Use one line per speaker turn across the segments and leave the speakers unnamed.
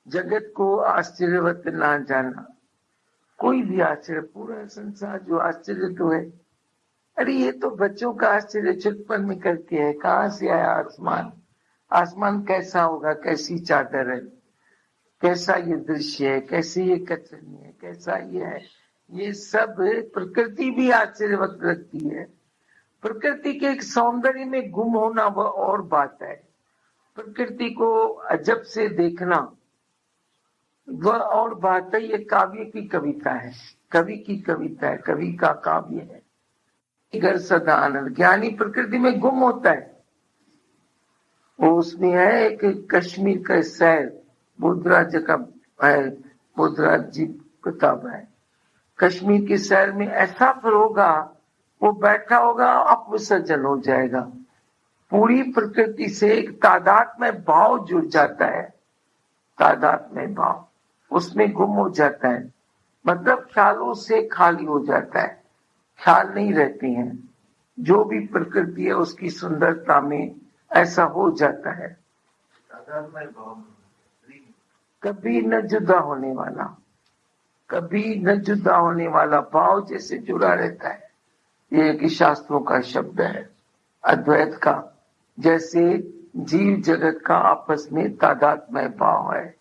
जगत को आश्चर्यवत ना जाना। कोई भी आश्चर्य, पूरा संसार जो आश्चर्य तो है। अरे ये तो बच्चों का आश्चर्य छुटपन में करके है। कहाँ से आया आसमान? आसमान कैसा होगा? कैसी चादर है? कैसा ये दृश्य है? कैसे ये कचनी है? कैसा ये है? ये सब प्रकृति भी आश्चर्यवत लगती है। प्रकृति के एक सौंदर्य में गुम होना वह और बात है। प्रकृति को अजब से देखना वह और बात है। ये काव्य की कविता है, कवि की कविता है, कवि का काव्य है। घर सदा आनंद, ज्ञानी प्रकृति में गुम होता है। वो उसमें है एक कश्मीर का शहर, बुद्धराज का है, बुद्धराज जी किताब है। कश्मीर के शहर में ऐसा फिर होगा, वो बैठा होगा, अपविसर्जन हो जाएगा। पूरी प्रकृति से एक तादाद में भाव जुड़ जाता है, तादाद में भाव उसमें गुम हो जाता है। मतलब ख्यालों से खाली हो जाता है, ख्याल नहीं रहते हैं। जो भी प्रकृति है उसकी सुंदरता में ऐसा हो जाता है। कभी न जुदा होने वाला, कभी न जुदा होने वाला भाव जैसे जुड़ा रहता है। ये कि शास्त्रों का शब्द है अद्वैत का। जैसे जीव जगत का आपस में तादात्म्य भाव है,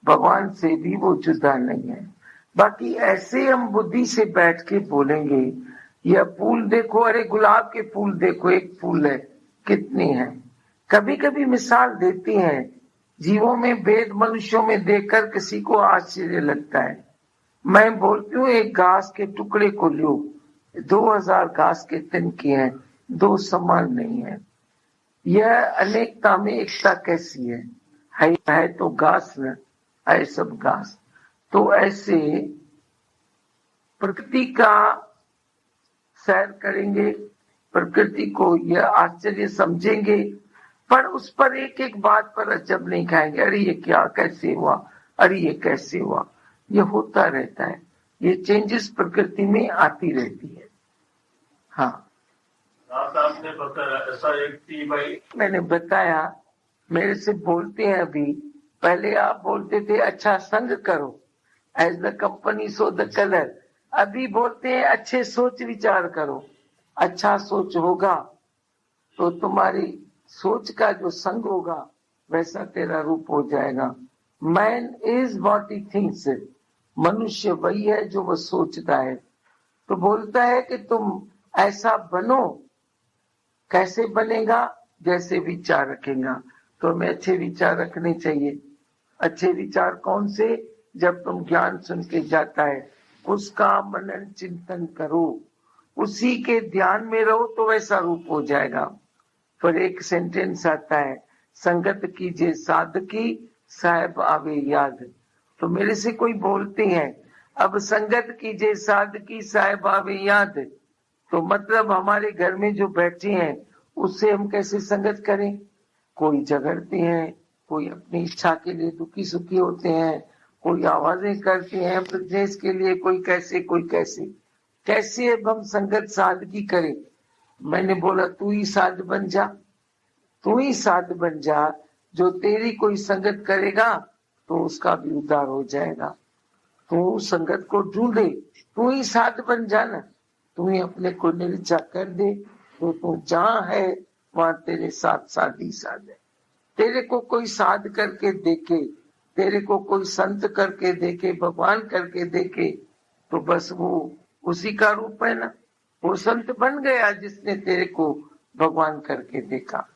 भगवान से भी वो जुदा नहीं है। बाकी ऐसे हम बुद्धि से बैठ के बोलेंगे, यह फूल देखो, अरे गुलाब के फूल देखो, एक फूल है, कितने हैं। कभी कभी मिसाल देती हैं, जीवों में भेद मनुष्यों में देखकर किसी को आश्चर्य लगता है। मैं बोलती हूँ एक घास के टुकड़े को लो, 2000 घास के तिनके हैं, दो समान नहीं है। यह अनेकता में एकता कैसी है तो घास न है, सब घास। तो ऐसे प्रकृति का सैर करेंगे, प्रकृति को यह आश्चर्य समझेंगे, पर उस पर एक एक बात पर अजब नहीं खाएंगे। अरे ये क्या, कैसे हुआ, अरे ये कैसे हुआ। ये होता रहता है, ये चेंजेस प्रकृति में आती रहती है। हाँ,
आपने बताया ऐसा एक भाई,
मैंने बताया, मेरे से बोलते हैं अभी। पहले आप बोलते थे अच्छा संग करो, as the company so the colour. अभी बोलते हैं अच्छे सोच विचार करो। अच्छा सोच होगा तो तुम्हारी सोच का जो संग होगा वैसा तेरा रूप हो जाएगा। Man is what he thinks, मनुष्य वही है जो वह सोचता है। तो बोलता है कि तुम ऐसा बनो। कैसे बनेगा? जैसे विचार रखेगा। तो हमें अच्छे विचार रखने चाहिए। अच्छे विचार कौन से? जब तुम ज्ञान सुन के जाता है उसका मनन चिंतन करो, उसी के ध्यान में रहो तो वैसा रूप हो जाएगा। पर एक सेंटेंस आता है, संगत कीजिए साधकी साहेब आवे याद। तो मेरे से कोई बोलते हैं अब संगत कीजिए साधकी साहेब आवे याद, तो मतलब हमारे घर में जो बैठे हैं उससे हम कैसे संगत करें? कोई झगड़ते हैं, कोई अपनी इच्छा के लिए दुखी सुखी होते हैं, कोई आवाजें करते हैं बिजनेस के लिए, कोई कैसे कोई कैसे। कैसे अब हम संगत साधकी करें? मैंने बोला तू ही साध बन जा, तू ही साध बन जा। जो तेरी कोई संगत करेगा तो उसका भी उद्धार हो जाएगा। तू संगत को ढूंढे, तू ही साध बन जाना, तू ही अपने को निर्जा कर दे। तो तू जहां है वहां तेरे साथ साध ही साध है। तेरे को कोई साध करके देखे, तेरे को कोई संत करके देखे, भगवान करके देखे, तो बस वो उसी का रूप है ना। वो संत बन गया जिसने तेरे को भगवान करके देखा।